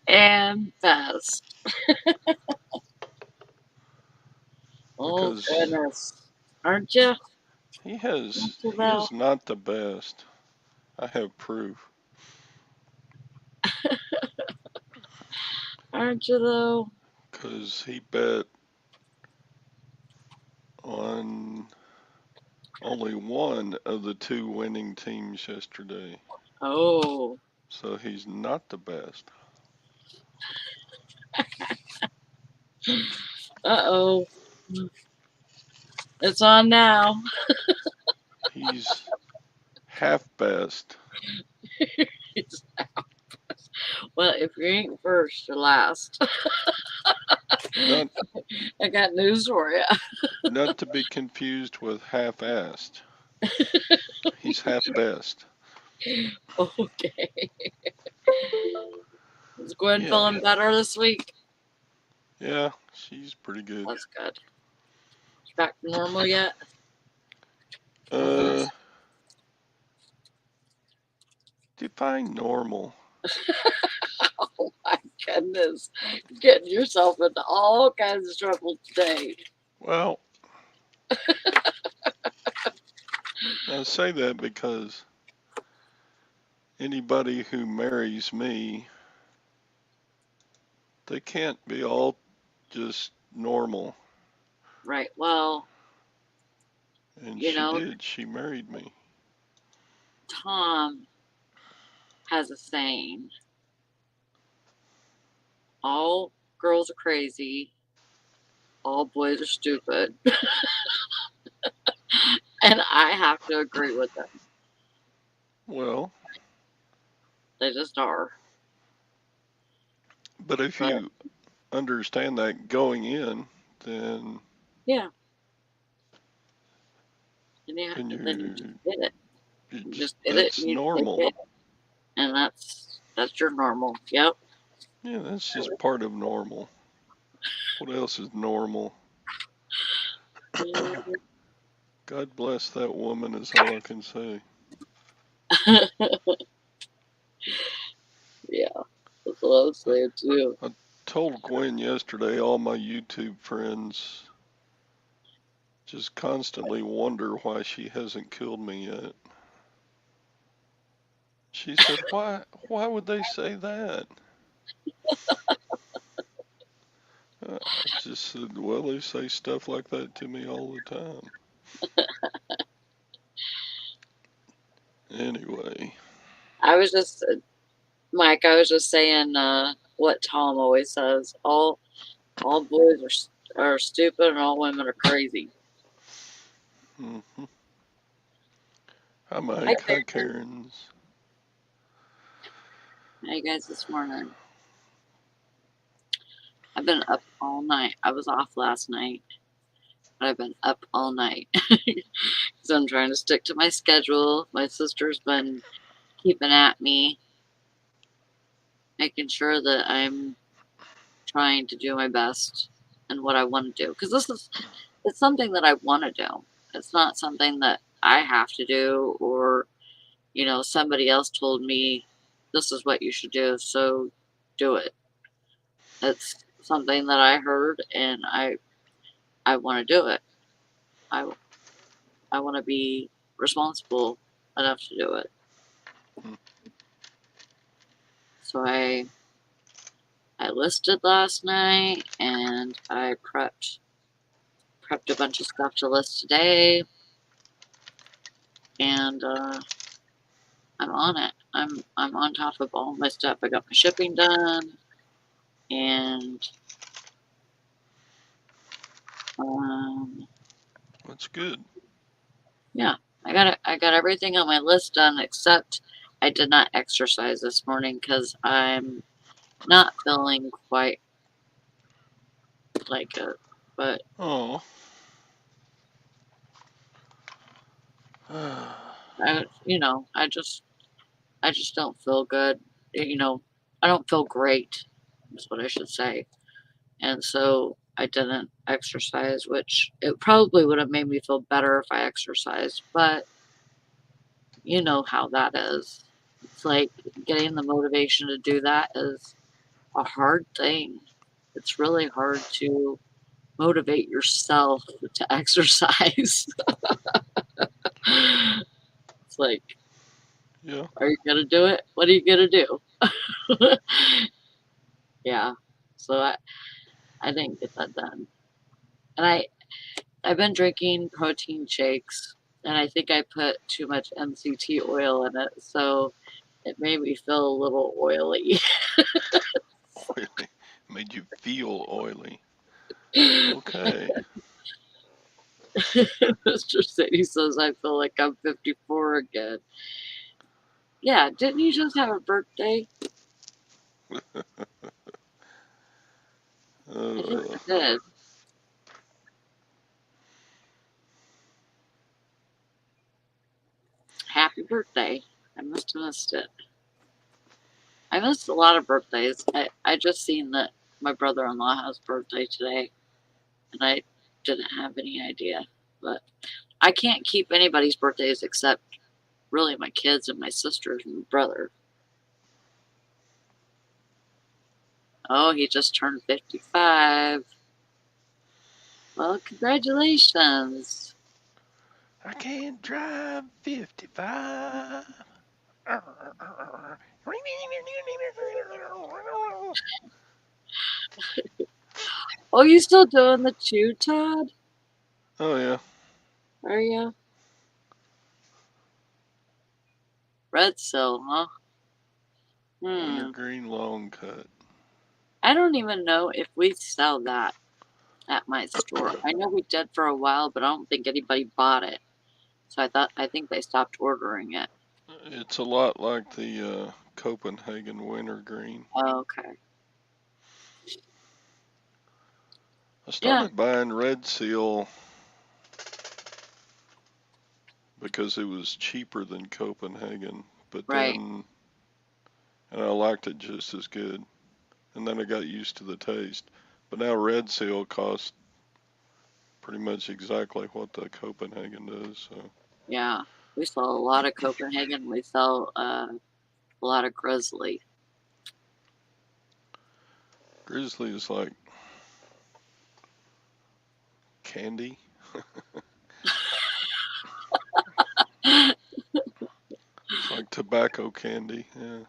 and best. Oh, Because goodness. Aren't you? Aren't you, he though? is not the best. I have proof. Aren't you, though? Because he bet on only one of the two winning teams yesterday. Oh. So he's not the best. Uh-oh. It's on now. He's half best. Well, if you ain't first, you're last. Not I got news for you. not to be confused with half-assed. He's half best. Okay. Is Gwen Yeah. feeling better this week? Yeah, she's pretty good. That's good. She's back to normal yet? Uh, define normal. Oh my goodness. You're getting yourself into all kinds of trouble today. Well, I say that because anybody who marries me, they can't be all just normal. Right. Well, And you she know, did. She married me. Tom has a saying, all girls are crazy, all boys are stupid. And I have to agree with him. Well, They just are. but if But you understand that going in, then yeah, and yeah, then then you just you're did it. You it's just did it that's and you take normal. it. And that's your normal. Yep. Yeah, that's just part of normal. What else is normal? God bless that woman is all I can say. Yeah, that's what I was I, saying too. I told Gwen yesterday all my YouTube friends just constantly wonder why she hasn't killed me yet. She said, why would they say that? I just said, well, they say stuff like that to me all the time. Anyway, I was just Mike. I was just saying what Tom always says. All boys are stupid and all women are crazy. hmm Hi Hi, Mike, hi Karen. Karens. How you guys this morning? I've been up all night. I was off last night, but I've been up all night because I'm trying to stick to my schedule. My sister's been keeping at me, making sure that I'm trying to do my best and what I want to do. Because it's something that I want to do. It's not something that I have to do or, somebody else told me this is what you should do, so do it. It's something that I heard and I want to do it. I I want to be responsible enough to do it. Hmm. So I listed last night and I prepped a bunch of stuff to list today, and I'm on it. I'm on top of all my stuff. I got my shipping done, and um, That's good. yeah, I got everything on my list done except I did not exercise this morning because I'm not feeling quite like it. But Oh, I just don't feel good. I don't feel great. Is what I should say. And so I didn't exercise, which it probably would have made me feel better if I exercised, but you know how that is. It's like getting the motivation to do that is a hard thing. It's really hard to motivate yourself to exercise. It's like, Yeah. are you gonna do it? What are you gonna do? Yeah. So I didn't get that done. And I've been drinking protein shakes, and I think I put too much MCT oil in it, so it made me feel a little oily. Oily. Made you feel oily. Okay. Mr. Sadie says I feel like I'm 54 again. Yeah, didn't you just have a birthday? I think Uh, you did. Happy birthday. I must have missed it. I missed a lot of birthdays. I just seen that my brother-in-law has birthday today, and I didn't have any idea. But I can't keep anybody's birthdays except really my kids and my sisters and my brother. Oh, he just turned 55. Well, congratulations. I can't drive 55. Oh, you still doing the chew, Todd? Oh, yeah. Are you? Red Sill, huh? Wintergreen long cut. I don't even know if we sell that at my store. I know we did for a while, but I don't think anybody bought it. So I think they stopped ordering it. It's a lot like the Copenhagen wintergreen. Oh, okay. I Yeah, started buying Red Seal because it was cheaper than Copenhagen, but right. then, and I liked it just as good. And then I got used to the taste. But now Red Seal costs pretty much exactly what the Copenhagen does. So Yeah. We sell a lot of Copenhagen. We sell a lot of Grizzly. Grizzly is like candy. It's like tobacco candy. Yeah.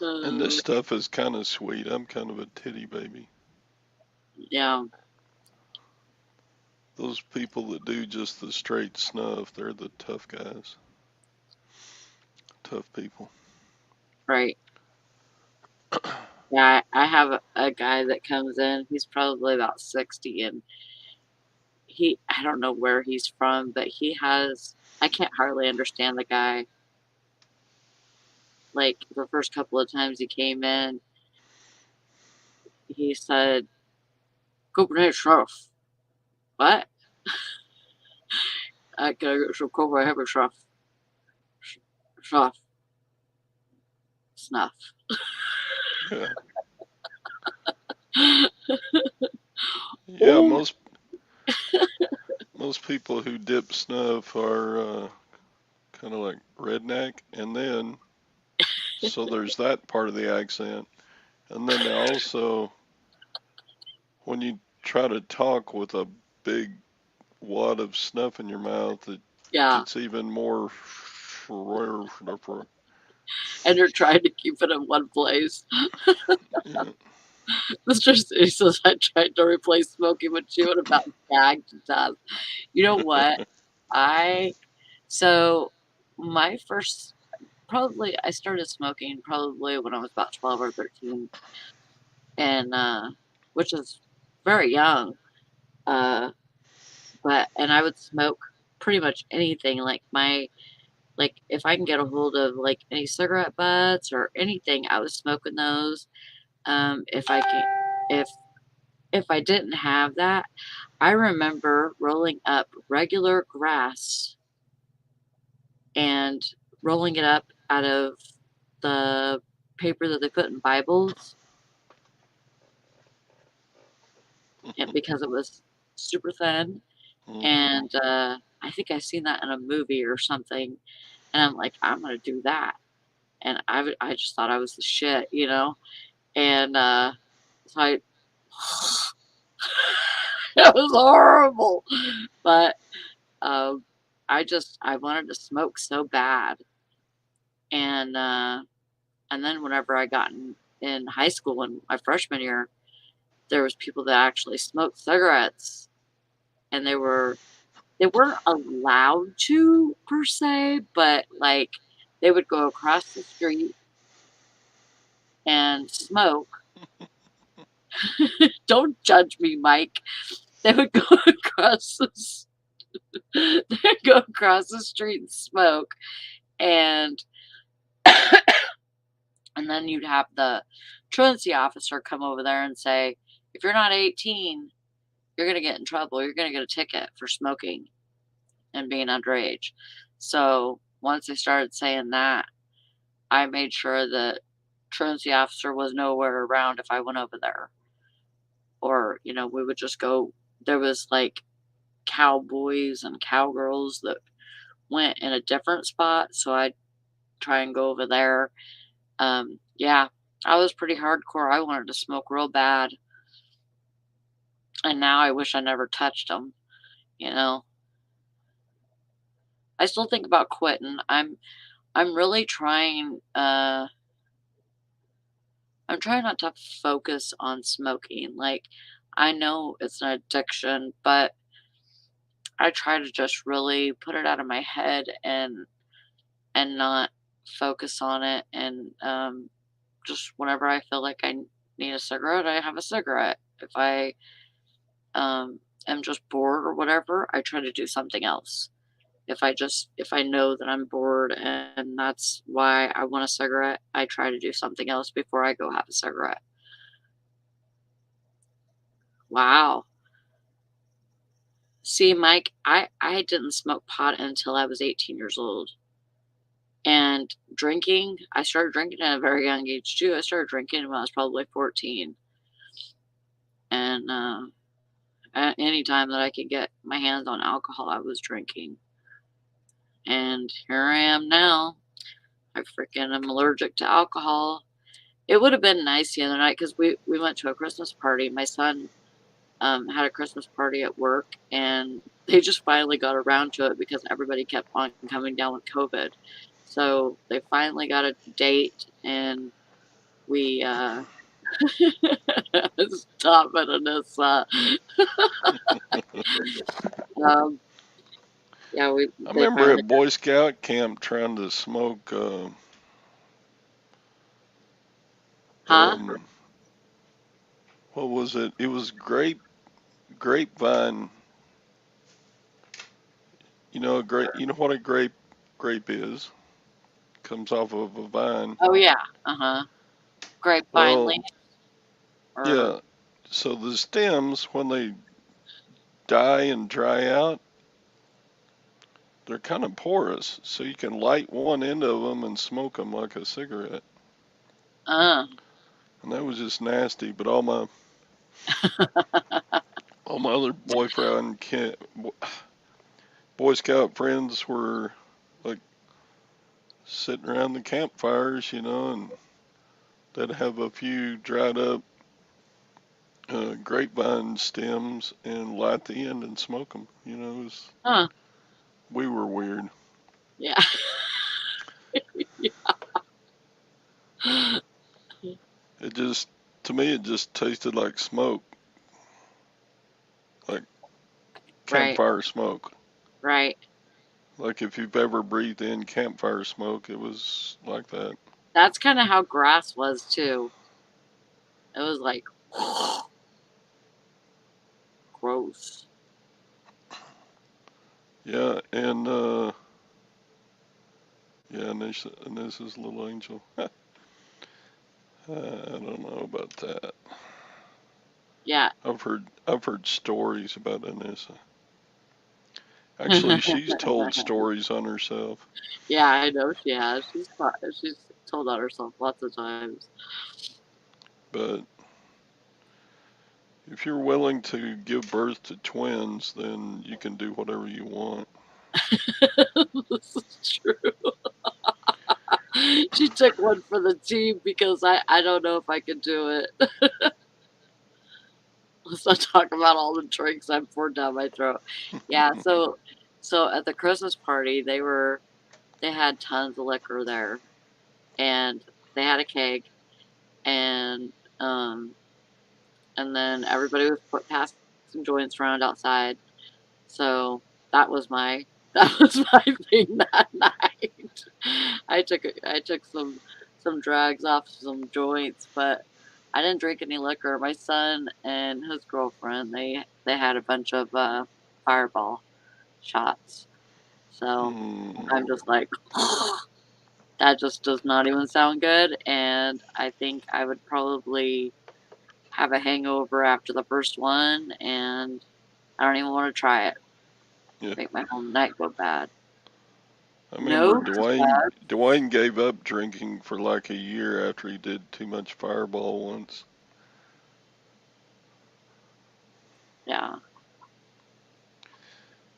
And this Uh, stuff is kind of sweet. I'm kind of a titty baby. yeah, Those people that do just the straight snuff, they're the tough guys. Tough people. right. Yeah, I have a guy that comes in. He's probably about 60, and I don't know where he's from, but I can't hardly understand the guy. Like the first couple of times he came in, he said, Copenhagen Sheriff. What? I gotta get some Copenhagen Sheriff. Sheriff. Snuff. Yeah. Yeah, Oh, most people who dip snuff are kind of like redneck, and then so there's that part of the accent, and then they also, when you try to talk with a big wad of snuff in your mouth, it yeah. gets even more. And you're trying to keep it in one place. Yeah. Mr. City says I tried to replace smoking with chewing about gagged to death. You know what? I so my first probably I started smoking probably when I was about 12 or 13, and which is very young. Uh and I would smoke pretty much anything, like if I can get a hold of like any cigarette butts or anything, I was smoking those. If I can if I didn't have that, I remember rolling up regular grass and rolling it up out of the paper that they put in Bibles, and because it was super thin. Hmm. And I think I seen that in a movie or something, and I'm like, I'm gonna do that. and I just thought I was the shit, you know? And, so I it was horrible, but, um, I wanted to smoke so bad, and, uh, and then whenever I got in high school in my freshman year, there was people that actually smoked cigarettes, and they weren't allowed to per se, but, like, they would go across the street and smoke. Don't judge me, Mike. They would go across they'd go across the street and smoke, and and then you'd have the truancy officer come over there and say, "If you're not 18, you're gonna get in trouble. You're gonna get a ticket for smoking and being underage." So, once they started saying that, I made sure that truancy officer was nowhere around if I went over there. Or, we would just go there was, like, cowboys and cowgirls that went in a different spot, so I'd try and go over there. Yeah, I was pretty hardcore. I wanted to smoke real bad, and now I wish I never touched them. You know? I still think about quitting. I'm really I'm trying not to focus on smoking. Like, I know it's an addiction, but I try to just really put it out of my head and not focus on it, and, just whenever I feel like I need a cigarette, I have a cigarette. If I, am just bored or whatever, I try to do something else. If I know that I'm bored and that's why I want a cigarette, I try to do something else before I go have a cigarette. Wow. See, Mike, I didn't smoke pot until I was 18 years old. And drinking, I started drinking at a very young age too. I started drinking when I was probably 14. And at any time that I could get my hands on alcohol, I was drinking. And here I am now. I freaking am allergic to alcohol. It would have been nice the other night because we went to a Christmas party. My son had a Christmas party at work, and they just finally got around to it because everybody kept on coming down with COVID. So they finally got a date, and we stop it, Anissa. Um, yeah, I they remember finally at Boy Scout camp trying to smoke, huh? what was it? It was grapevine. You know what a grape is? Comes off of a vine. Oh yeah, uh-huh. Grapevine Well, leaf or yeah. So the stems, when they die and dry out, they're kind of porous. So you can light one end of them and smoke them like a cigarette. uh And that was just nasty. But all my other Boy Scout friends were like sitting around the campfires, and they'd have a few dried up grapevine stems and light the end and smoke them. huh. We were weird. Yeah. It just, to me, it just tasted like smoke, like Right, campfire smoke. right. Like if you've ever breathed in campfire smoke, it was like that. That's kinda how grass was too. It was like gross. Yeah, and yeah, and this is Little Angel. I don't know about that. Yeah. I've heard stories about Anissa. Actually, she's told stories on herself. Yeah, I know she has. She's told on herself lots of times. But if you're willing to give birth to twins, then you can do whatever you want. This is true. She took one for the team because I don't know if I could do it. Let's not talk about all the drinks I poured down my throat. Yeah, so at the Christmas party, they had tons of liquor there, and they had a keg, and um, and then everybody was passing joints around outside. So that was my that was my thing that night. I took some drags off some joints, but I didn't drink any liquor. My son and his girlfriend, they had a bunch of Fireball shots. So Mm, I'm just like, that just does not even sound good, and I think I would probably have a hangover after the first one, and I don't even want to try it. yeah. Make my whole night go bad. I remember No, Dwayne gave up drinking for like a year after he did too much Fireball once. yeah.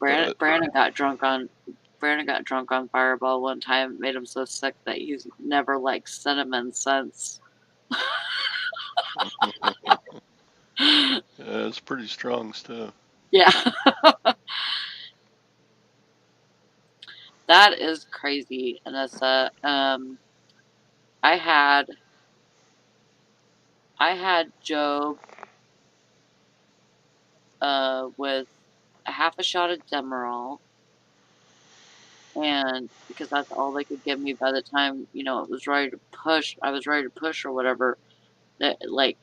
But Brandon got drunk on Fireball one time. It made him so sick that he's never liked cinnamon since. yeah, it's pretty strong stuff. Yeah, that is crazy, Anessa. I had I had Job with a half a shot of Demerol, and because that's all they could give me by the time it was ready to push. I was ready to push or whatever. That like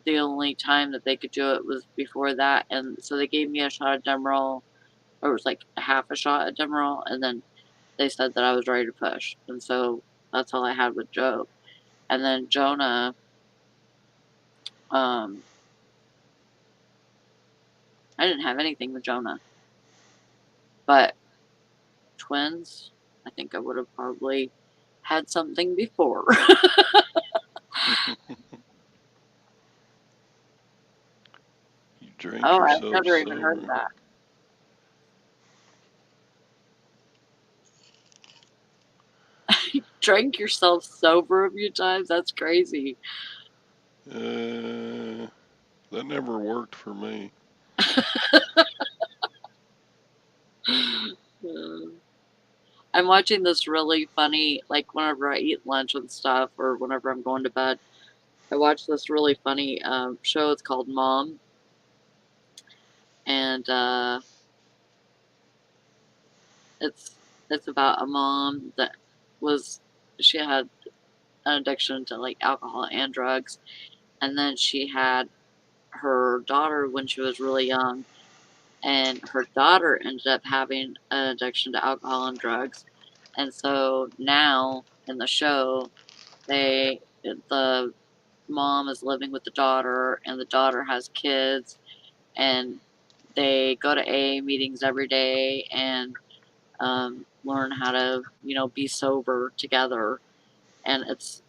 the only time that they could do it was before that, and so they gave me a shot of Demerol, or it was like a half a shot of Demerol, and then they said that I was ready to push, and so that's all I had with Job. And then Jonah, um, I didn't have anything with Jonah, but twins, I think I would have probably had something before. You drink Oh, I've yourself never even heard sober. that. Drank yourself sober a few times? That's crazy. Uh, that never worked for me. I'm watching this really funny, like whenever I eat lunch and stuff, or whenever I'm going to bed, I watch this really funny show. It's called Mom, and it's it's about a mom that was she had an addiction to like alcohol and drugs, and then she had her daughter when she was really young, and her daughter ended up having an addiction to alcohol and drugs, and so now in the show the mom is living with the daughter, and the daughter has kids, and they go to AA meetings every day and learn how to be sober together, and it's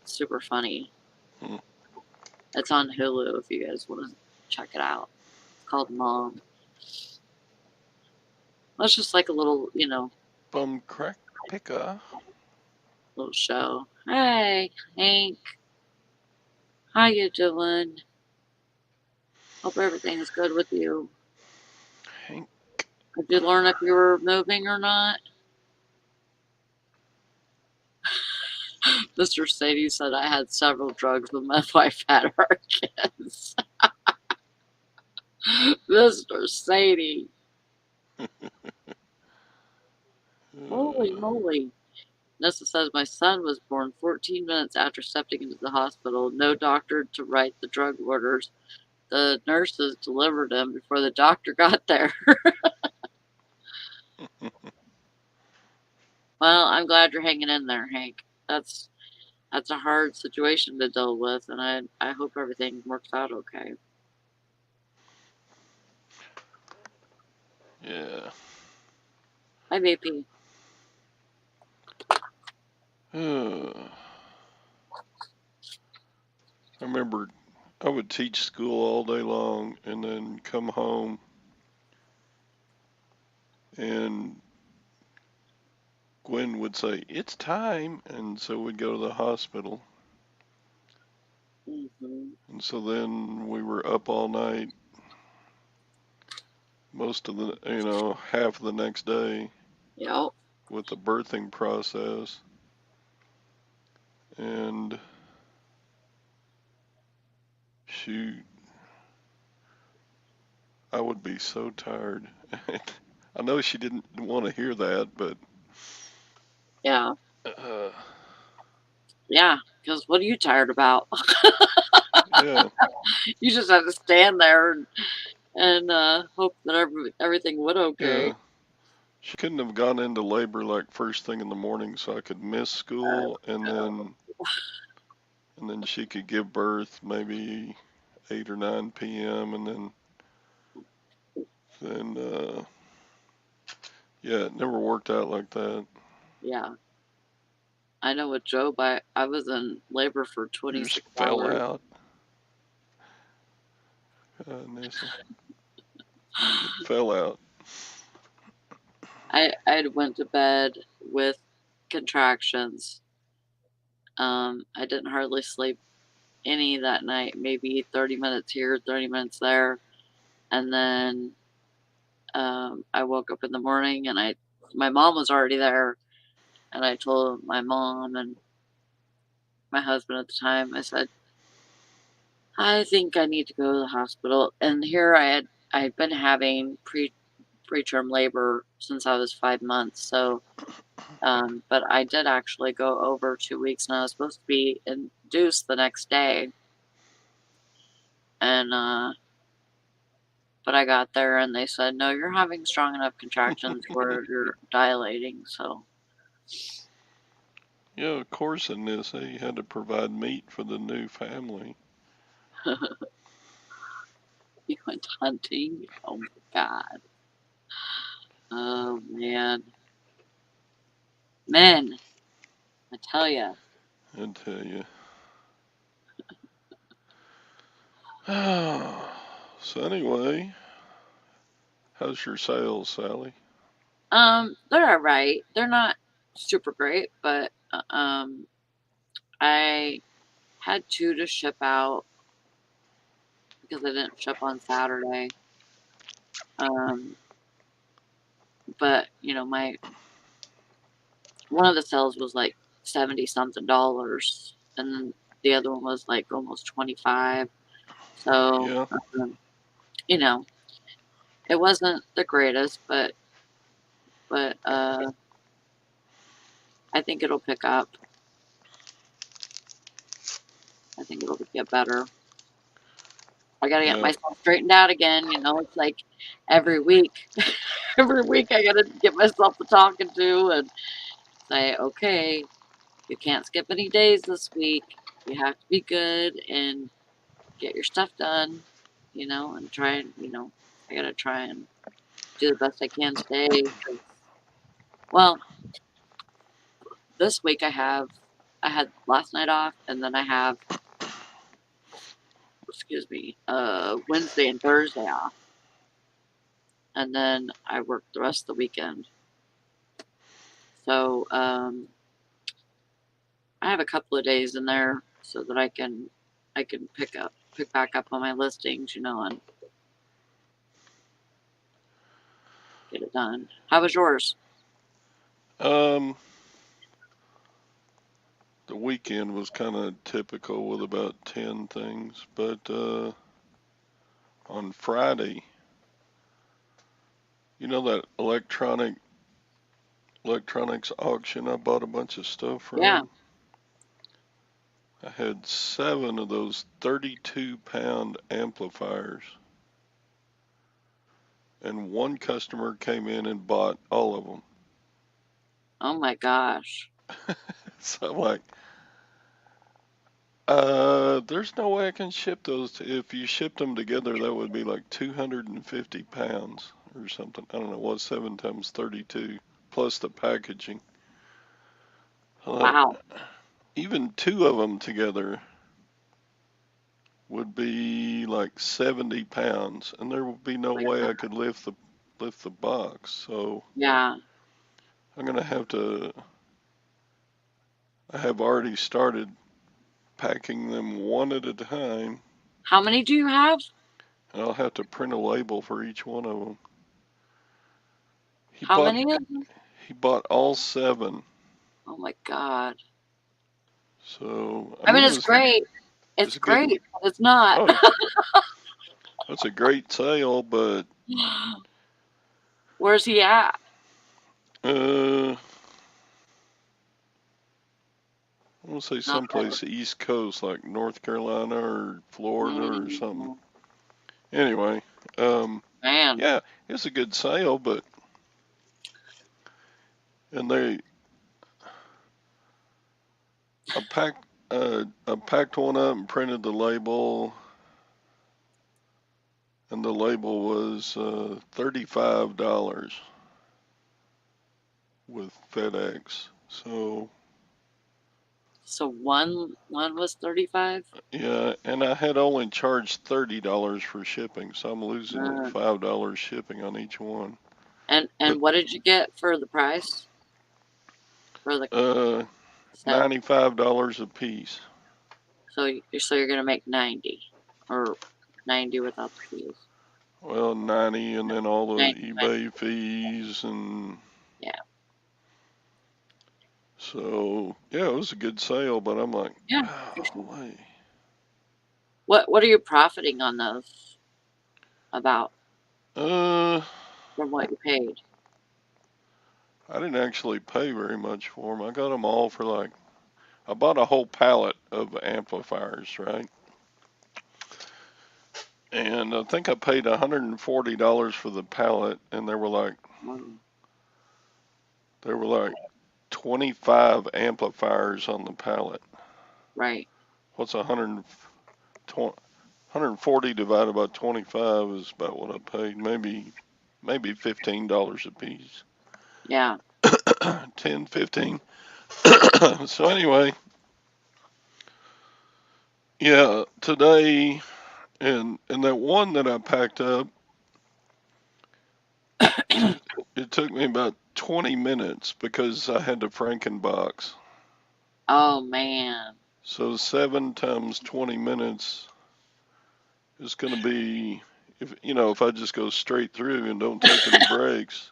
super funny. Hmm. It's on Hulu if you guys want to check it out. It's called Mom. It's just like a little Bum crack picker. little show. Hey Hank, how you doing? Hope everything's good with you. Hank. Did you learn if you were moving or not? Mr. Sadie said I had several drugs when my wife had her kids. Mr. Sadie. Holy Uh, moly. Nessa says my son was born 14 minutes after stepping into the hospital. No doctor to write the drug orders. The nurses delivered him before the doctor got there. Well, I'm glad you're hanging in there, Hank. That's a hard situation to deal with, and I hope everything works out okay. yeah. Hi, BP. I remember I would teach school all day long and then come home and Gwen would say, "It's time," and so we'd go to the hospital. Hmm. And so then we were up all night, most of the, half of the next day Yep. with the birthing process. And shoot, I would be so tired. I know she didn't want to hear that, but Yeah. uh, Yeah. Because what are you tired about? yeah, You just have to stand there and hope that everything went okay. yeah. She couldn't have gone into labor like first thing in the morning so I could miss school and then she could give birth maybe 8 or 9 p.m. and then yeah, it never worked out like that. Yeah. I know with Job, I was in labor for You just 26 fell hours. out, Nissa. It fell out. I had went to bed with contractions. I didn't hardly sleep any that night, maybe 30 minutes here, 30 minutes there. And then I woke up in the morning and my mom was already there. And I told my mom and my husband at the time, I said, I think I need to go to the hospital. And here I had been having preterm labor since I was 5 months. So, but I did actually go over 2 weeks, and I was supposed to be induced the next day. And but I got there, and they said, no, you're having strong enough contractions where you're dilating. So Yeah, of course in Nissa you had to provide meat for the new family. he went hunting. Oh my god. Oh man, men, I tell you. I tell you. So anyway, how's your sales, Sally? They're all right. They're not super great, but I had two to ship out because I didn't ship on Saturday. Um, but my one of the sales was like 70 something dollars, and then the other one was like almost 25. So, Yeah, you know, it wasn't the greatest, but I think it'll pick up. I think it'll get better. I got to get yeah, myself straightened out again. It's like every week, every week I got to get myself to talking to and say, okay, you can't skip any days this week. You have to be good and get your stuff done, and try and, I got to try and do the best I can today. Well, this week I had last night off and then I have, excuse me, Wednesday and Thursday off. And then I work the rest of the weekend. So, I have a couple of days in there so that I can pick back up on my listings, and get it done. How was yours? um, the weekend was kind of typical with about 10 things, but on Friday, that electronics auction I bought a bunch of stuff Yeah. from. I had 7 of those 32-pound amplifiers, and one customer came in and bought all of them. Oh my gosh. So I'm like, there's no way I can ship those. If you shipped them together, that would be like 250 pounds or something. I don't know what 7 times 32 plus the packaging. Wow. Even 2 of them together would be like 70 pounds, and there would be no Oh my way god. I could lift the box. So Yeah. I'm gonna have to. I have already started packing them one at a time, How many do you have? and I'll have to print a label for each one of them. He How bought many of them? he bought all 7, Oh my God. so I I mean, mean it's great. it's It's a good. great, but it's not. Oh, that's a great sale, but Where's he at? uh, I want to say Not there. someplace East Coast, like North Carolina or Florida or something. Mm, Anyway, um, man. yeah, it's a good sale, but and I packed one up and printed the label, and the label was $35 with FedEx. So So one was 35. yeah, and I had only charged $30 for shipping, so I'm losing like Uh, $5 shipping on each one. But and what did you get for the price for the uh, sale? $95 a piece. So you're gonna make 90 or 90 without the fees. Well, 90, and then all the 90. eBay fees, and Yeah. so yeah, it was a good sale. But I'm like, Yeah. For sure. wow, What are you profiting on those about uh, from what you paid? I didn't actually pay very much for them. I got them all for like, I bought a whole pallet of amplifiers, right? And I think I paid $140 for the pallet, and Mm, there were like 25 amplifiers on the pallet. right. What's 140 divided by 25 is about what I paid. Maybe $15 a piece. Yeah. 10, 15. So anyway, yeah, today and that one that I packed up, it took me about 20 minutes because I had to Frankenbox. Oh man. So 7 times 20 minutes is going to be, if I just go straight through and don't take any breaks,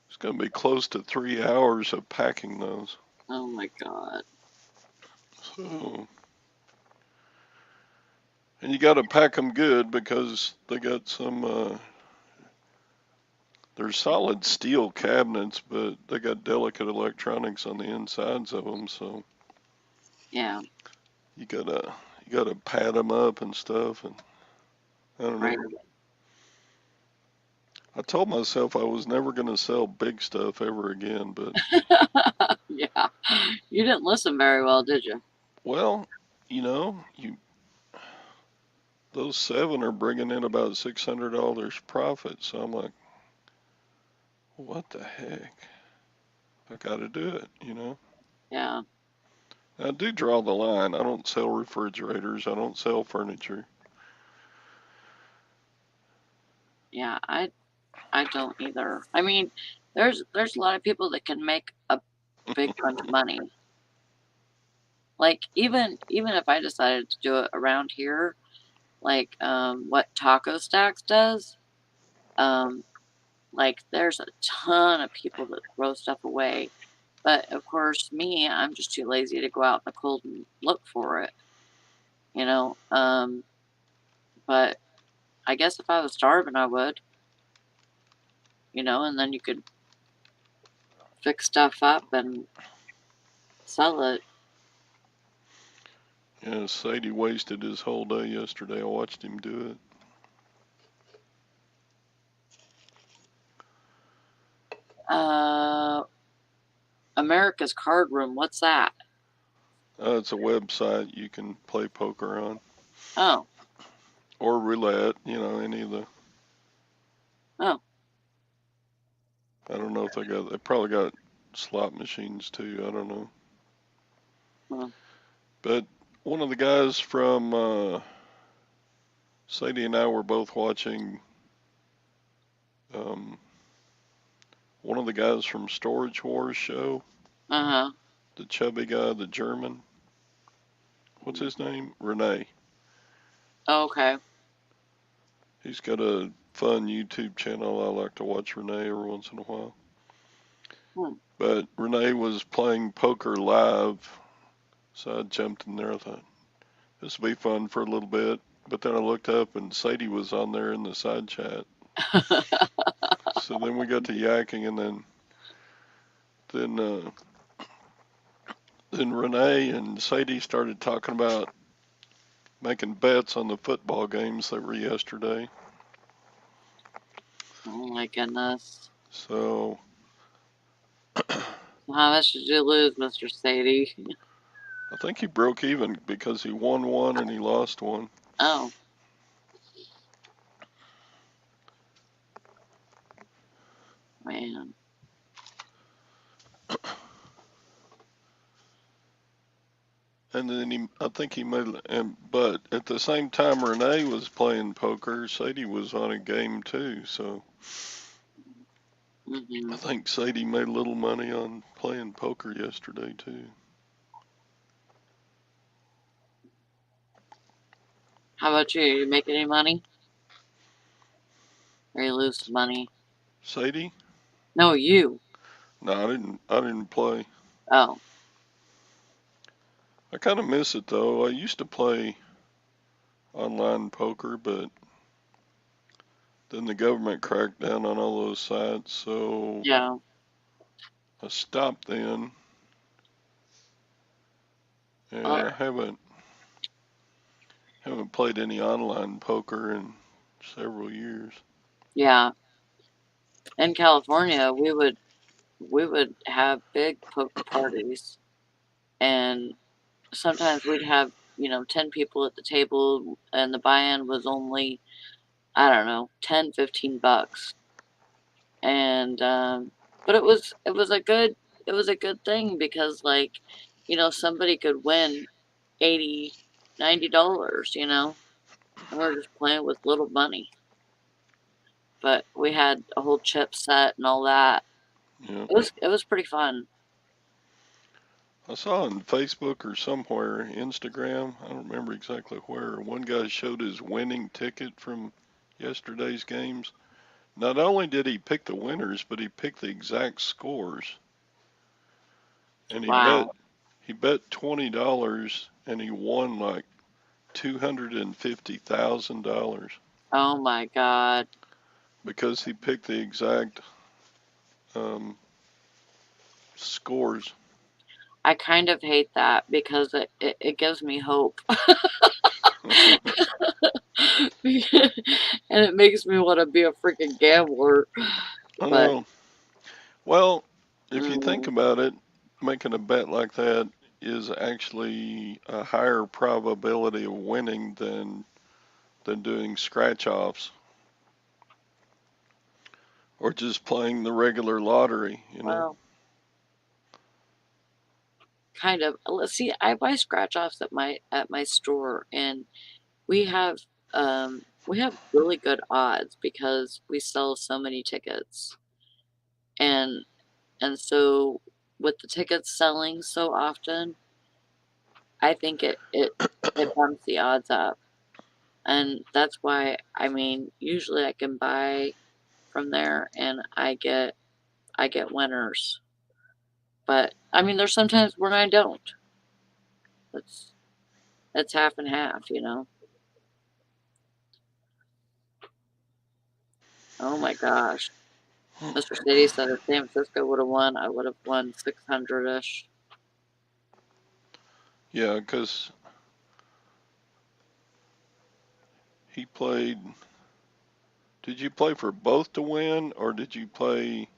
it's going to be close to 3 hours of packing those. Oh my God. So, and you got to pack them good because they got they're solid steel cabinets, but they got delicate electronics on the insides of them. So Yeah. you gotta you gotta pad them up and stuff. And I don't Right. know. I told myself I was never gonna sell big stuff ever again, but Yeah. You didn't listen very well, did you? well, you those 7 are bringing in about $600 profit. So I'm like, what the heck? I got to do it. Yeah. I do draw the line. I don't sell refrigerators. I don't sell furniture. Yeah. I don't either. I mean, there's a lot of people that can make a big bunch of money. Like even if I decided to do it around here, like what Taco Stacks does, um, like there's a ton of people that throw stuff away. But of course, me, I'm just too lazy to go out in the cold and look for it, you know. But I guess if I was starving, I would, and then you could fix stuff up and sell it. Yeah, Sadie wasted his whole day yesterday. I watched him do it. Uh, America's Card Room, what's that? It's a website you can play poker on Oh, or roulette. Any of the. oh, I don't know if they probably got slot machines too. I don't know. well, But one of the guys from Sadie and I were both watching um, one of the guys from Storage Wars show, Uh-huh. the chubby guy, the German. What's his name? Renee. Okay. He's got a fun YouTube channel. I like to watch Renee every once in a while. Hmm. But Renee was playing poker live, so I jumped in there. I thought this will be fun for a little bit. But then I looked up and Sadie was on there in the side chat. So then we got to yakking, and then then Renee and Sadie started talking about making bets on the football games that were yesterday. Oh my goodness. So How much did you lose, Mr. Sadie? I think he broke even because he won one and he lost one. Oh, man. And then I think he made, but at the same time Renee was playing poker, Sadie was on a game too. So Hmm. I think Sadie made a little money on playing poker yesterday too. How about you? You make any money? Or you lose some money? Sadie? No, you. No, I didn't play. Oh, I kind of miss it though. I used to play online poker, but then the government cracked down on all those sites, so yeah. I stopped then, and Uh, I haven't played any online poker in several years. yeah. In California, we would have big poker parties, and sometimes we'd have 10 people at the table, and the buy-in was only, I don't know, 10, $15. And but it was a good thing because, like, somebody could win 80, $90, and we're just playing with little money. But we had a whole chip set and all that. Yeah, It was pretty fun. I saw on Facebook or somewhere, Instagram, I don't remember exactly where, one guy showed his winning ticket from yesterday's games. Not only did he pick the winners, but he picked the exact scores. And Wow. he bet $20 and he won like $250,000 Oh my God. because he picked the exact um, scores. I kind of hate that because it gives me hope. And it makes me want to be a freaking gambler. I But know. Well, if you think mm, about it, making a bet like that is actually a higher probability of winning than doing scratch offs or just playing the regular lottery, you know. well, kind of. Let's see. I buy scratch offs at my store, and we have we have really good odds because we sell so many tickets, and so with the tickets selling so often, I think it bumps the odds up. And that's why, I mean, usually I can buy from there and I get winners. But I mean, there's sometimes when I don't. It's it's half and half. Oh my gosh. Mr. City said if San Francisco would have won, I would have won 600-ish. Yeah, because he played. Did you play for both to win, or did you play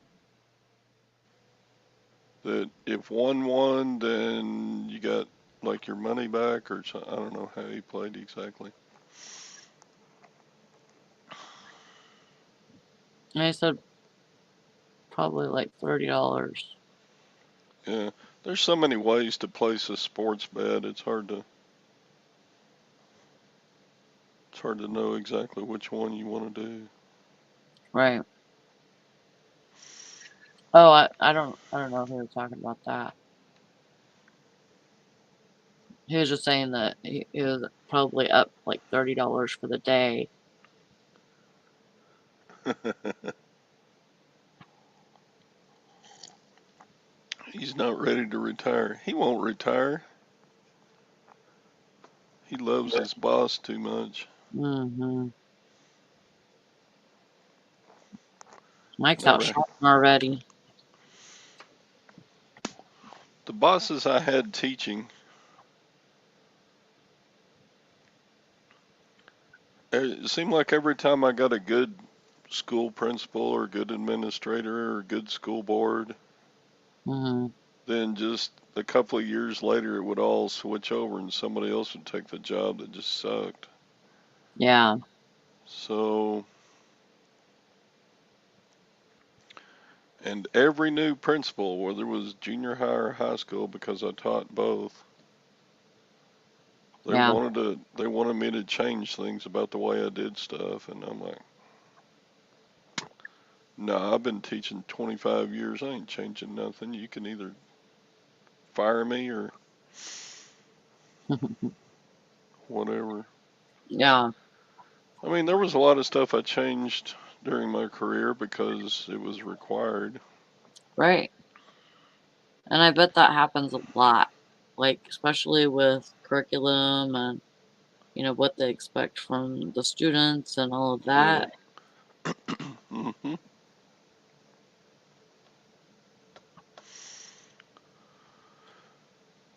that if one won, then you got like your money back, or something? I don't know how he played exactly. And I said probably like $30. Yeah, there's so many ways to place a sports bet. It's hard to know exactly which one you want to do. Right. Oh, I don't know if he was talking about that. He was just saying that he was probably up like $30 for the day. He's not ready to retire. He won't retire. He loves his boss too much. Mm-hmm. Mike's out Never. shopping already. The bosses I had teaching, it seemed like every time I got a good school principal or good administrator or good school board, Mm-hmm. then just a couple of years later it would all switch over and somebody else would take the job that just sucked. Yeah. So, and every new principal, whether it was junior high or high school, because I taught both, Yeah. they wanted me to change things about the way I did stuff, and I'm like, no, I've been teaching 25 years. I ain't changing nothing. You can either fire me or whatever. Yeah. I mean, there was a lot of stuff I changed during my career because it was required. Right. And I bet that happens a lot. Like especially with curriculum and what they expect from the students and all of Yeah. that. hmm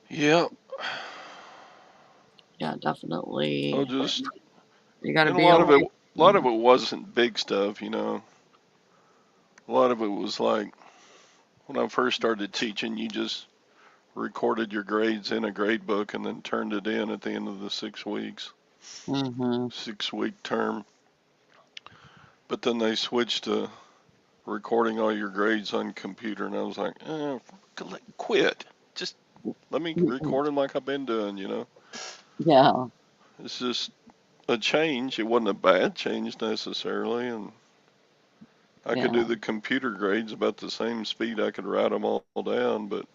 Yeah. Yeah, I'll definitely. just, You got to and be aware. a lot of it wasn't big stuff, you know. A lot of it was like when I first started teaching, you just recorded your grades in a grade book and then turned it in at the end of the 6 weeks, Mm-hmm. 6 week term. But then they switched to recording all your grades on computer, and I was like, quit. Just let me record them like I've been doing, you know. Yeah. It's just a change. It wasn't a bad change necessarily, and I could Yeah. do the computer grades about the same speed I could write them all down, but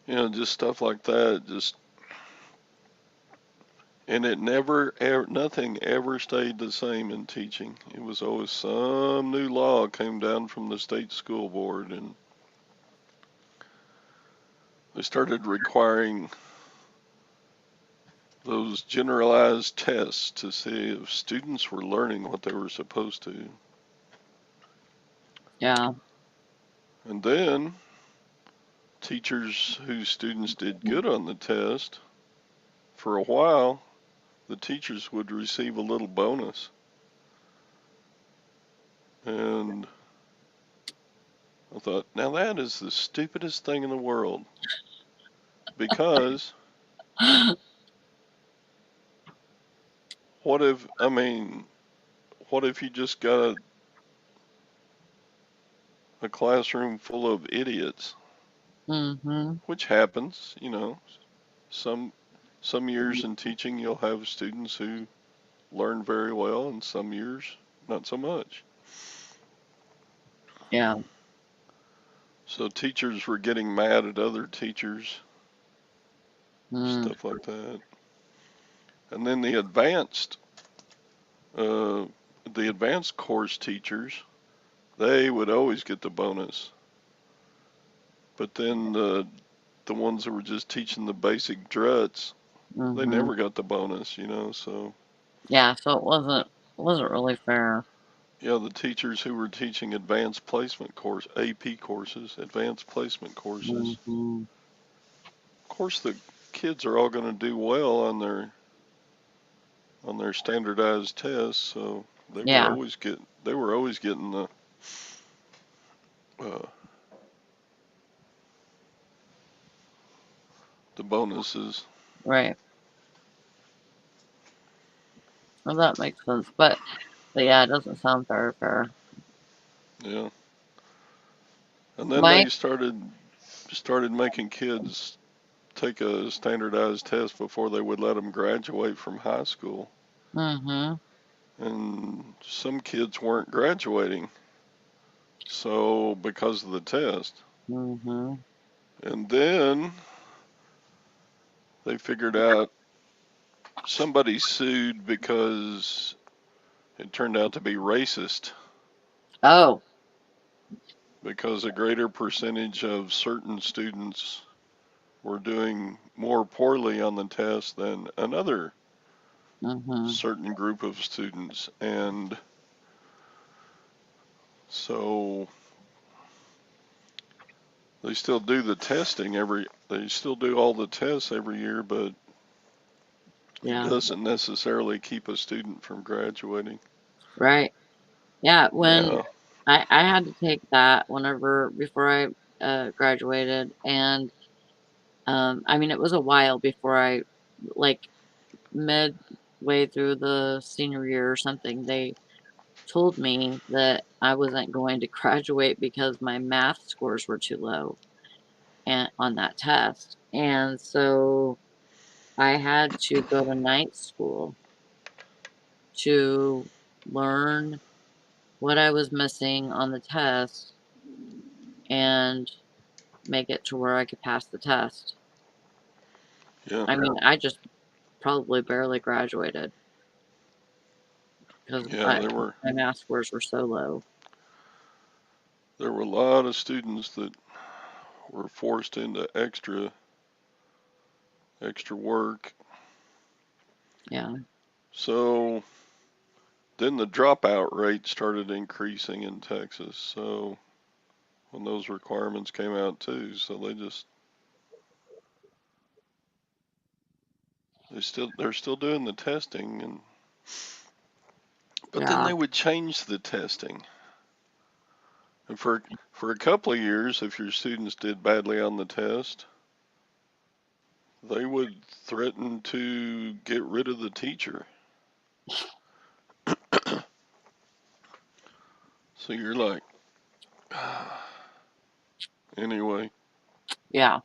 just stuff like that. Just and it never, ever, nothing ever stayed the same in teaching. It was always some new law came down from the state school board, and they started requiring those generalized tests to see if students were learning what they were supposed to. Yeah. And then teachers whose students did good on the test, for a while, the teachers would receive a little bonus. And I thought, now that is the stupidest thing in the world. Because what if, I mean, what if you just got a classroom full of idiots, Mm-hmm. which happens, you know, some some years in teaching you'll have students who learn very well and some years not so much. Yeah. So teachers were getting mad at other teachers, Mm. stuff like that. And then uh, the advanced course teachers, they would always get the bonus. But then the ones that were just teaching the basic druts, they Mm-hmm. never got the bonus, you know. So Yeah. So it wasn't really fair. yeah, the teachers who were teaching advanced placement course, AP courses, advanced placement courses, Mm-hmm. of course the kids are all going to do well on their standardized tests, so Yeah. they were always getting uh, the bonuses. Right. Well, that makes sense. But yeah, it doesn't sound very fair. Yeah, and then they Mike. started making kids take a standardized test before they would let them graduate from high school, Mm-hmm. and some kids weren't graduating. So because of the test. Mm-hmm. And then they figured out somebody sued because it turned out to be racist, Oh. because a greater percentage of certain students were doing more poorly on the test than another Mm-hmm. certain group of students. And so they still do the testing they still do all the tests every year, but it Yeah. doesn't necessarily keep a student from graduating. Right. Yeah. When Now, I had to take that whenever before I graduated, and I mean it was a while before I like midway through the senior year or something. They told me that I wasn't going to graduate because my math scores were too low and on that test. And so I had to go to night school to learn what I was missing on the test and make it to where I could pass the test. yeah, I mean, I just probably barely graduated because yeah, my math scores were so low. there were a lot of students that were forced into extra work. Yeah, So then the dropout rate started increasing in Texas. So when those requirements came out too, so they're still doing the testing, and but then yeah, they would change the testing. And for a couple of years, if your students did badly on the test, they would threaten to get rid of the teacher. So you're like, anyway, yeah,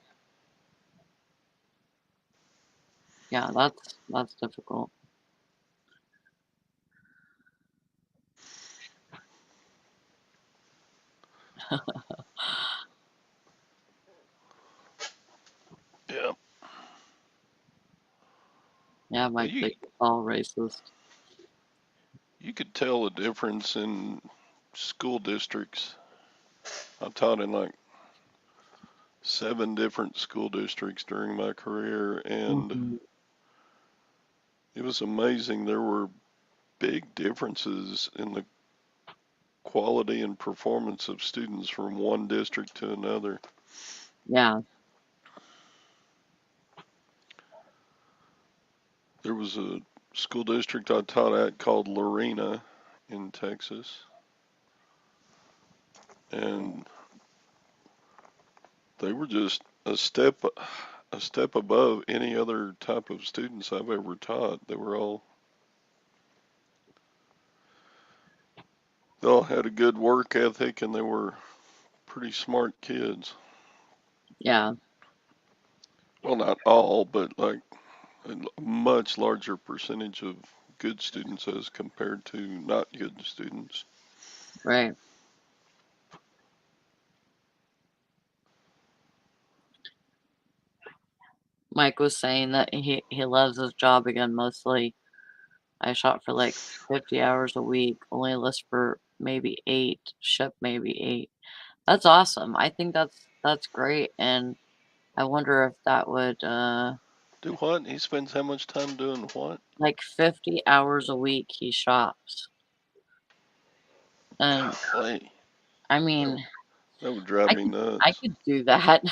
yeah. That's difficult. yeah. Yeah, Well, Mike thinks it's all racist. you could tell the difference in school districts. I taught in like 7 different school districts during my career, and Hmm. it was amazing. There were big differences in the quality and performance of students from one district to another. Yeah, There was a school district I taught at called Lorena in Texas, and they were just a step above any other type of students I've ever taught. They all had a good work ethic, and they were pretty smart kids. yeah, Well, not all, but like a much larger percentage of good students as compared to not good students. right. Mike was saying that he loves his job again mostly. I shot for like 50 hours a week, only list for maybe 8, ship maybe 8. That's awesome. I think that's great, and I wonder if that would, Do what? He spends how much time doing what? like 50 hours a week he shops. And Golly, I that, mean, that would drive I me could I nuts. could do that.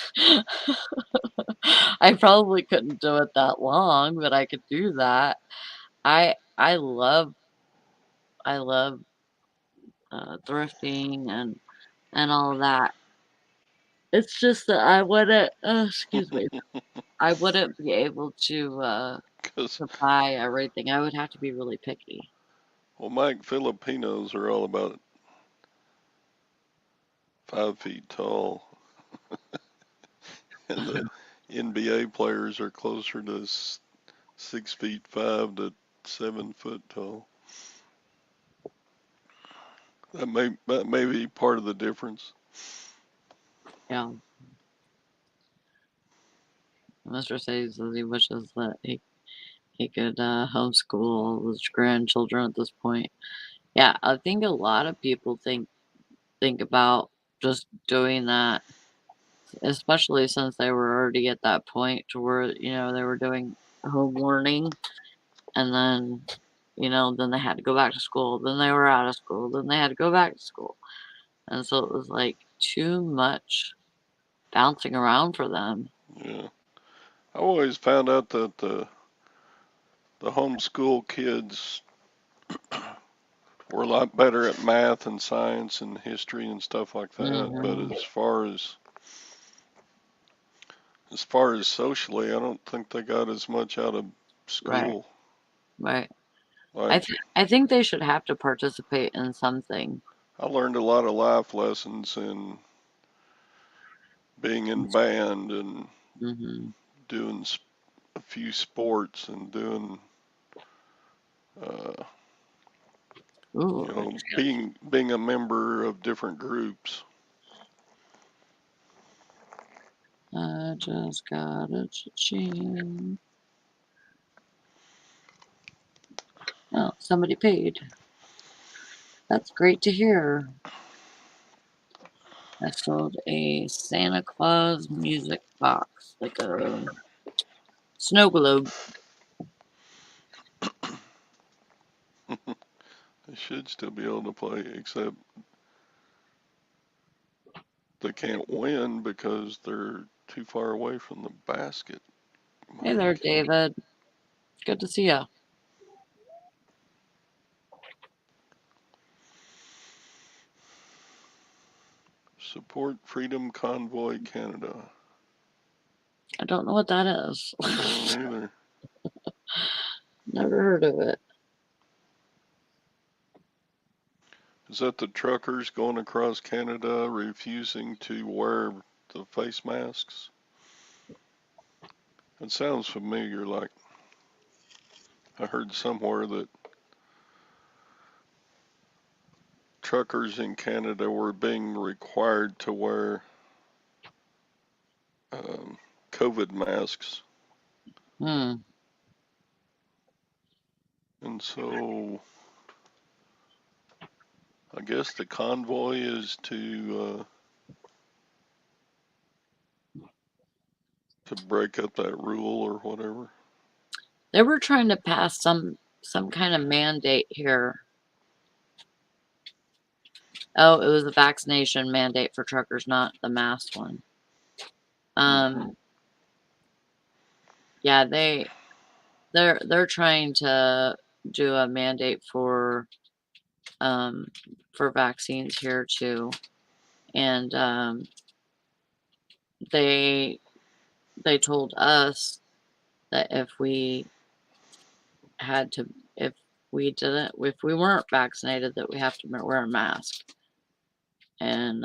I probably couldn't do it that long, but I could do that. I love thrifting and all of that. It's just that I wouldn't excuse me. I wouldn't be able Because, to buy everything. I would have to be really picky. well, Mike, Filipinos are all about 5 feet tall, and the NBA players are closer to 6 feet 5 to 7 foot tall. That may be part of the difference. Yeah. Mr. says that he wishes that he could homeschool his grandchildren at this point. Yeah, I think a lot of people think about just doing that, especially since they were already at that point to where, they were doing home learning and then, then they had to go back to school, then they were out of school, then they had to go back to school. And so it was like too much bouncing around for them. Yeah. I always found out that the homeschool kids were a lot better at math and science and history and stuff like that. But Hmm. as far as socially, I don't think they got as much out of Right, school. right. Like I think they should have to participate in something. I learned a lot of life lessons in being in band and Hmm. doing a few sports and doing, uh, Ooh, you know, being a member of different groups. I just got a cha-ching. Oh, somebody paid. That's great to hear. I sold a Santa Claus music box, like a snow globe. They should still be able to play, except they can't win because they're too far away from the basket, Hey there, Mike. David. Good to see ya. Support Freedom Convoy Canada. I don't know what that is. I don't either. Never heard of it. Is that the truckers going across Canada refusing to wear the face masks? It sounds familiar, like I heard somewhere that truckers in Canada were being required to wear um, COVID masks. Hmm. And so I guess the convoy is to break up that rule or whatever. They were trying to pass some kind of mandate here. Oh, it was a vaccination mandate for truckers, not the mask one. Hmm. Um, yeah, they're trying to do a mandate um for vaccines here too. And they they told us that had to if if we weren't vaccinated that we have to wear a mask. And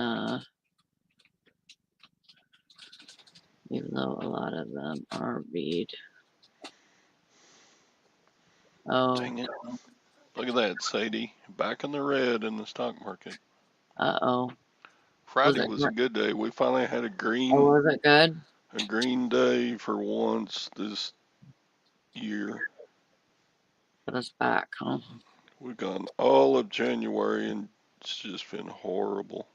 even though a lot of them are read. Oh, Dang it. Look at that, Sadie. Back in the red in the stock market. uh-oh. Was Friday it was a good day. We finally had oh, was it good? a green day for once this year. Put us back, huh? We've gone all of January and it's just been horrible.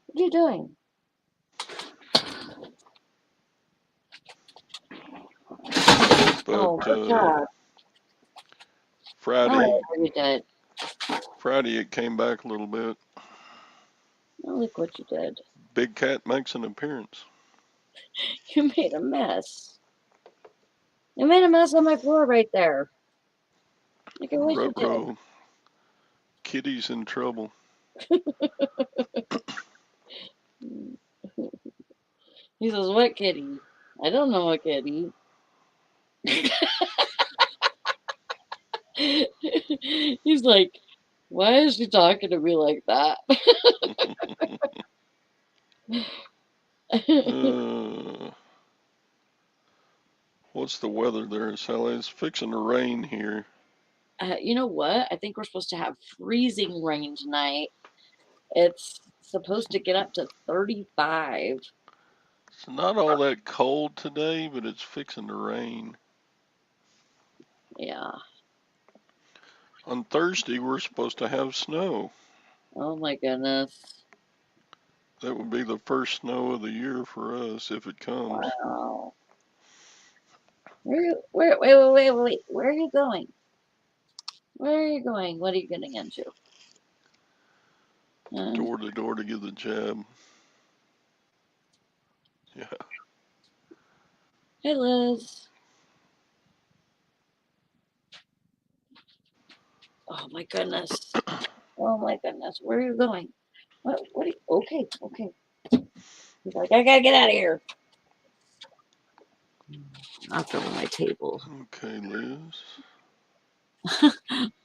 What are you doing? Oh, But good job. Oh, Friday, you did. Friday it came back a little bit. Oh, look what you did. Big Cat makes an appearance. You made a mess. You made a mess on my floor right there. Look at what you did. Ruh-roh, Kitty's in trouble. He says, what kitty? I don't know what kitty. He's like, why is she talking to me like that? uh, what's the weather there, Sally? It's fixing to rain here. You know what? I think we're supposed to have freezing rain tonight. It's supposed to get up to 35. It's not all that cold today, but it's fixing to rain. Yeah. On Thursday, we're supposed to have snow. Oh my goodness. That would be the first snow of the year for us if it comes. Wow. Wait. Where are you going? Where are you going? What are you getting into? Door to door to get the jab. Yeah. Hey, Liz. Oh my goodness. Oh my goodness. Where are you going? What are you, okay. He's like, I gotta get out of here. Knocked over my table. Okay, Liz.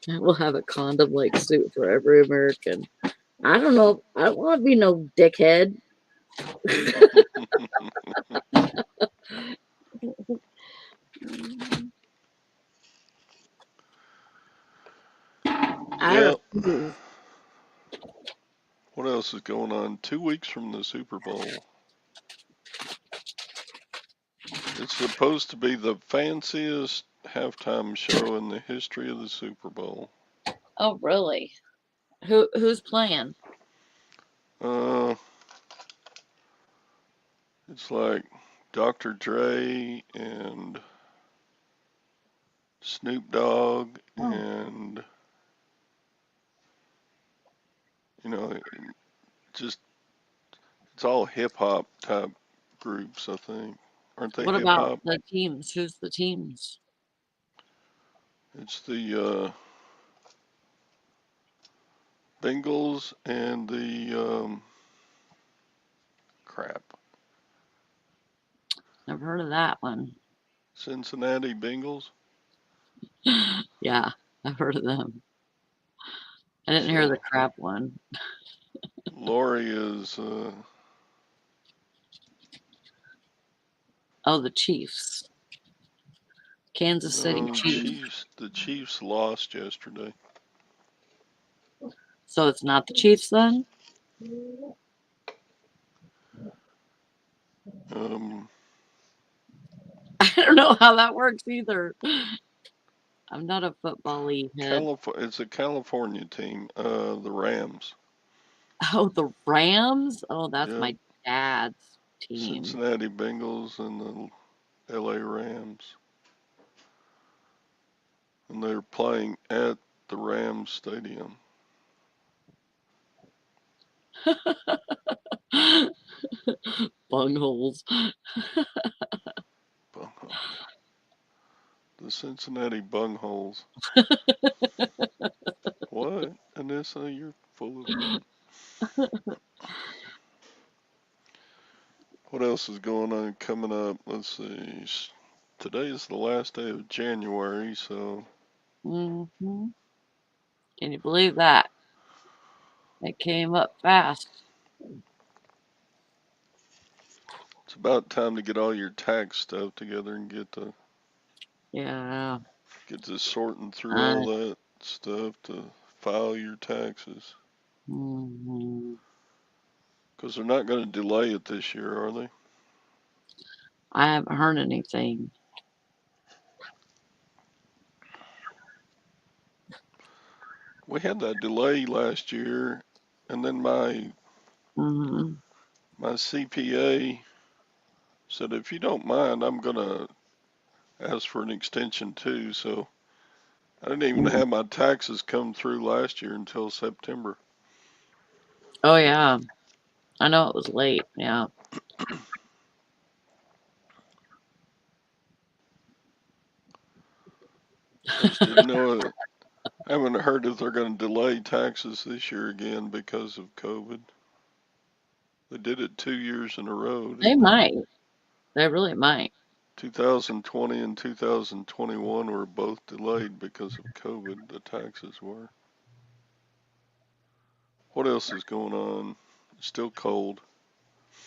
We'll have a condom like suit for every American. I don't know. I don't want to be no dickhead. I Yeah. refuse. What else is going on? 2 weeks from the Super Bowl. It's supposed to be the fanciest halftime show in the history of the Super Bowl. Oh, really? Who's playing? Uh, it's like Dr. Dre and Snoop Dogg Oh, and, you know, just, it's all hip hop type groups, I think. Aren't they what hip about hop? the teams? Who's the teams? It's the Bengals and the crap. Never heard of that one. Cincinnati Bengals. Yeah, I've heard of them. I didn't hear the So crap one. Lori is Oh, the Chiefs. Kansas City no Chiefs. Chiefs. The Chiefs lost yesterday. So it's not the Chiefs then? Um, I don't know how that works either. I'm not a football-y head. It's a California team. The Rams. Oh, the Rams? Oh, that's Yep. my dad's team. Cincinnati Bengals and the LA Rams. And they're playing at the Rams Stadium. Bungholes. Bungholes. The Cincinnati Bungholes. What? Anissa, you're full of it. What else is going on coming up? Let's see. Today is the last day of January, so Hmm. Can you believe that? It came up fast. it's about time to get all your tax stuff together and Yeah. get to sorting through I, all that stuff to file your taxes. hmm Because they're not going to delay it this year, are they? I haven't heard anything. We had that delay last year, and then Hmm my CPA said, if you don't mind, I'm going to ask for an extension too. So I didn't even have my taxes come through last year until September. Oh, yeah. I know it was late. Yeah. I just didn't know it. I haven't heard if they're going to delay taxes this year again because of COVID. They did it 2 years in a row, They didn't they? might. They really might. 2020 and 2021 were both delayed because of COVID, the taxes were. What else is going on? It's still cold.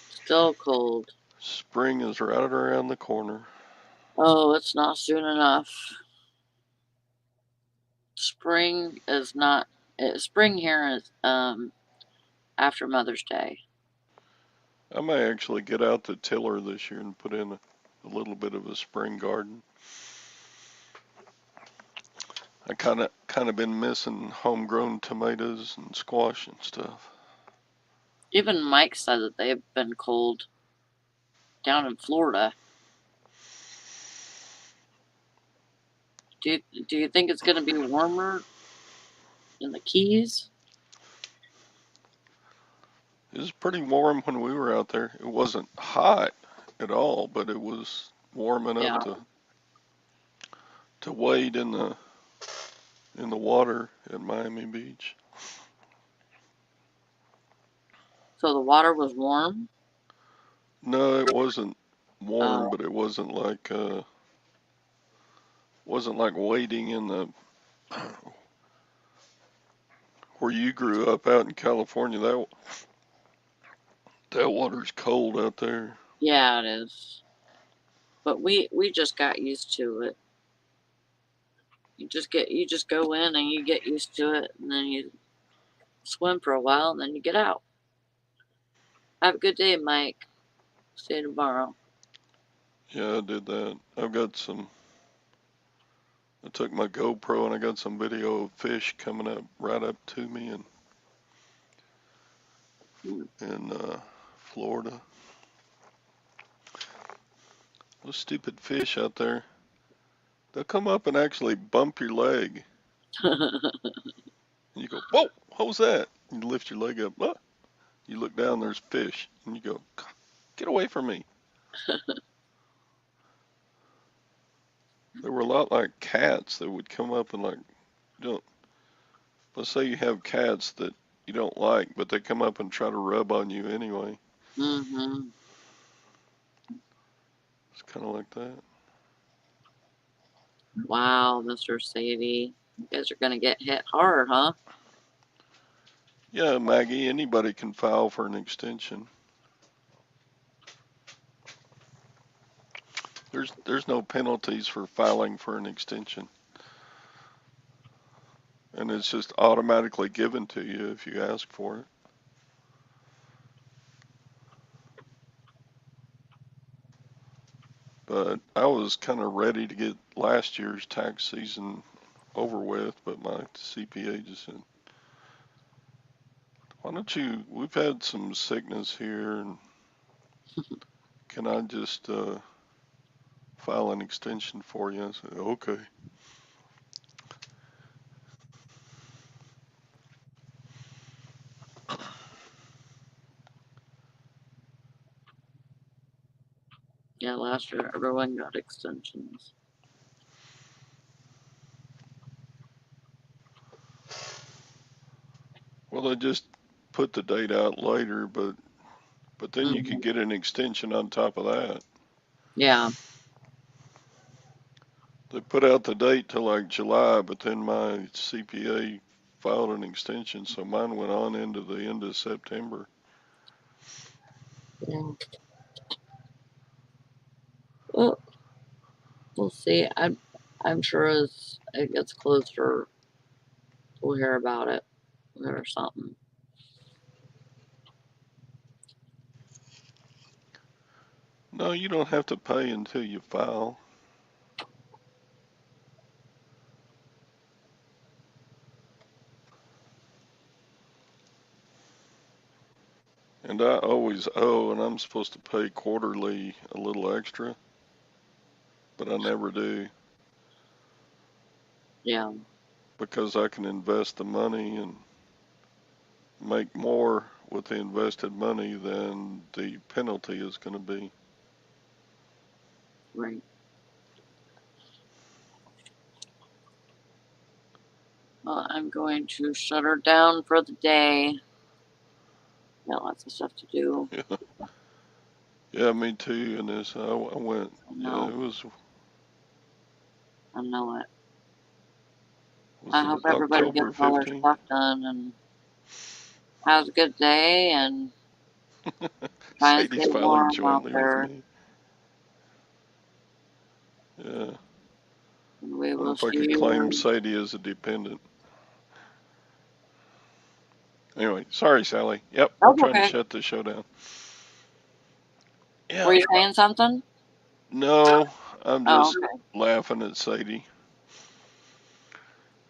Still cold. Spring is right around the corner. Oh, it's not soon enough. spring is not. Spring here is after Mother's Day. I may actually get out the tiller this year and put in a little bit of a spring garden. I kind of been missing homegrown tomatoes and squash and stuff. Even Mike said that they've been cold down in Florida. Do you think it's going to be warmer in the Keys? It was pretty warm when we were out there. It wasn't hot at all, but it was warm enough Yeah. to wade in the water at Miami Beach. So the water was warm? No, it wasn't warm, but it wasn't like wading in the where you grew up out in California. That water's cold out there. Yeah, it is. But we just got used to it. You just go in and you get used to it, and then you swim for a while, and then you get out. Have a good day, Mike. See you tomorrow. Yeah, I did that. I took my GoPro and I got some video of fish coming up right up to me in Florida. Those stupid fish out there, they'll come up and actually bump your leg. And you go, whoa, what was that? You lift your leg up. Oh. You look down, there's fish. And you go, get away from me. They were a lot like cats that would come up and let's say you have cats that you don't like, but they come up and try to rub on you anyway. Mm-hmm. It's kind of like that. Wow, Mr. Sadie. You guys are going to get hit hard, huh? Yeah, Maggie, anybody can file for an extension. There's no penalties for filing for an extension. And it's just automatically given to you if you ask for it. But I was kind of ready to get last year's tax season over with, but my CPA just said, why don't you, we've had some sickness here, and can I just file an extension for you? I said, okay. Yeah, last year everyone got extensions. Well, they just put the date out later, but then you could Mm-hmm. get an extension on top of that. Yeah. They put out the date till like July, but then my CPA filed an extension, so mine went on into the end of September. Yeah. Well, we'll see. I'm sure as it gets closer, we'll hear about it or something. No, you don't have to pay until you file. And I always owe, and I'm supposed to pay quarterly a little extra, but I never do Yeah. because I can invest the money and make more with the invested money than the penalty is going to be. Right. Well, I'm going to shut her down for the day. Got lots of stuff to do. Yeah, me too. And this, I went. I Yeah, know. it was. I know it. Was I it hope everybody October gets all their 15th? stuff done and has a good day and try and Sadie's stay filing warm out jointly with there. me. Yeah. And we What will if I see could claim you. Sadie as a dependent? Anyway, sorry, Sally. Yep, we're That's trying to okay. shut the show down. Were Yeah, you saying something? no, I'm Oh, just okay. laughing at Sadie.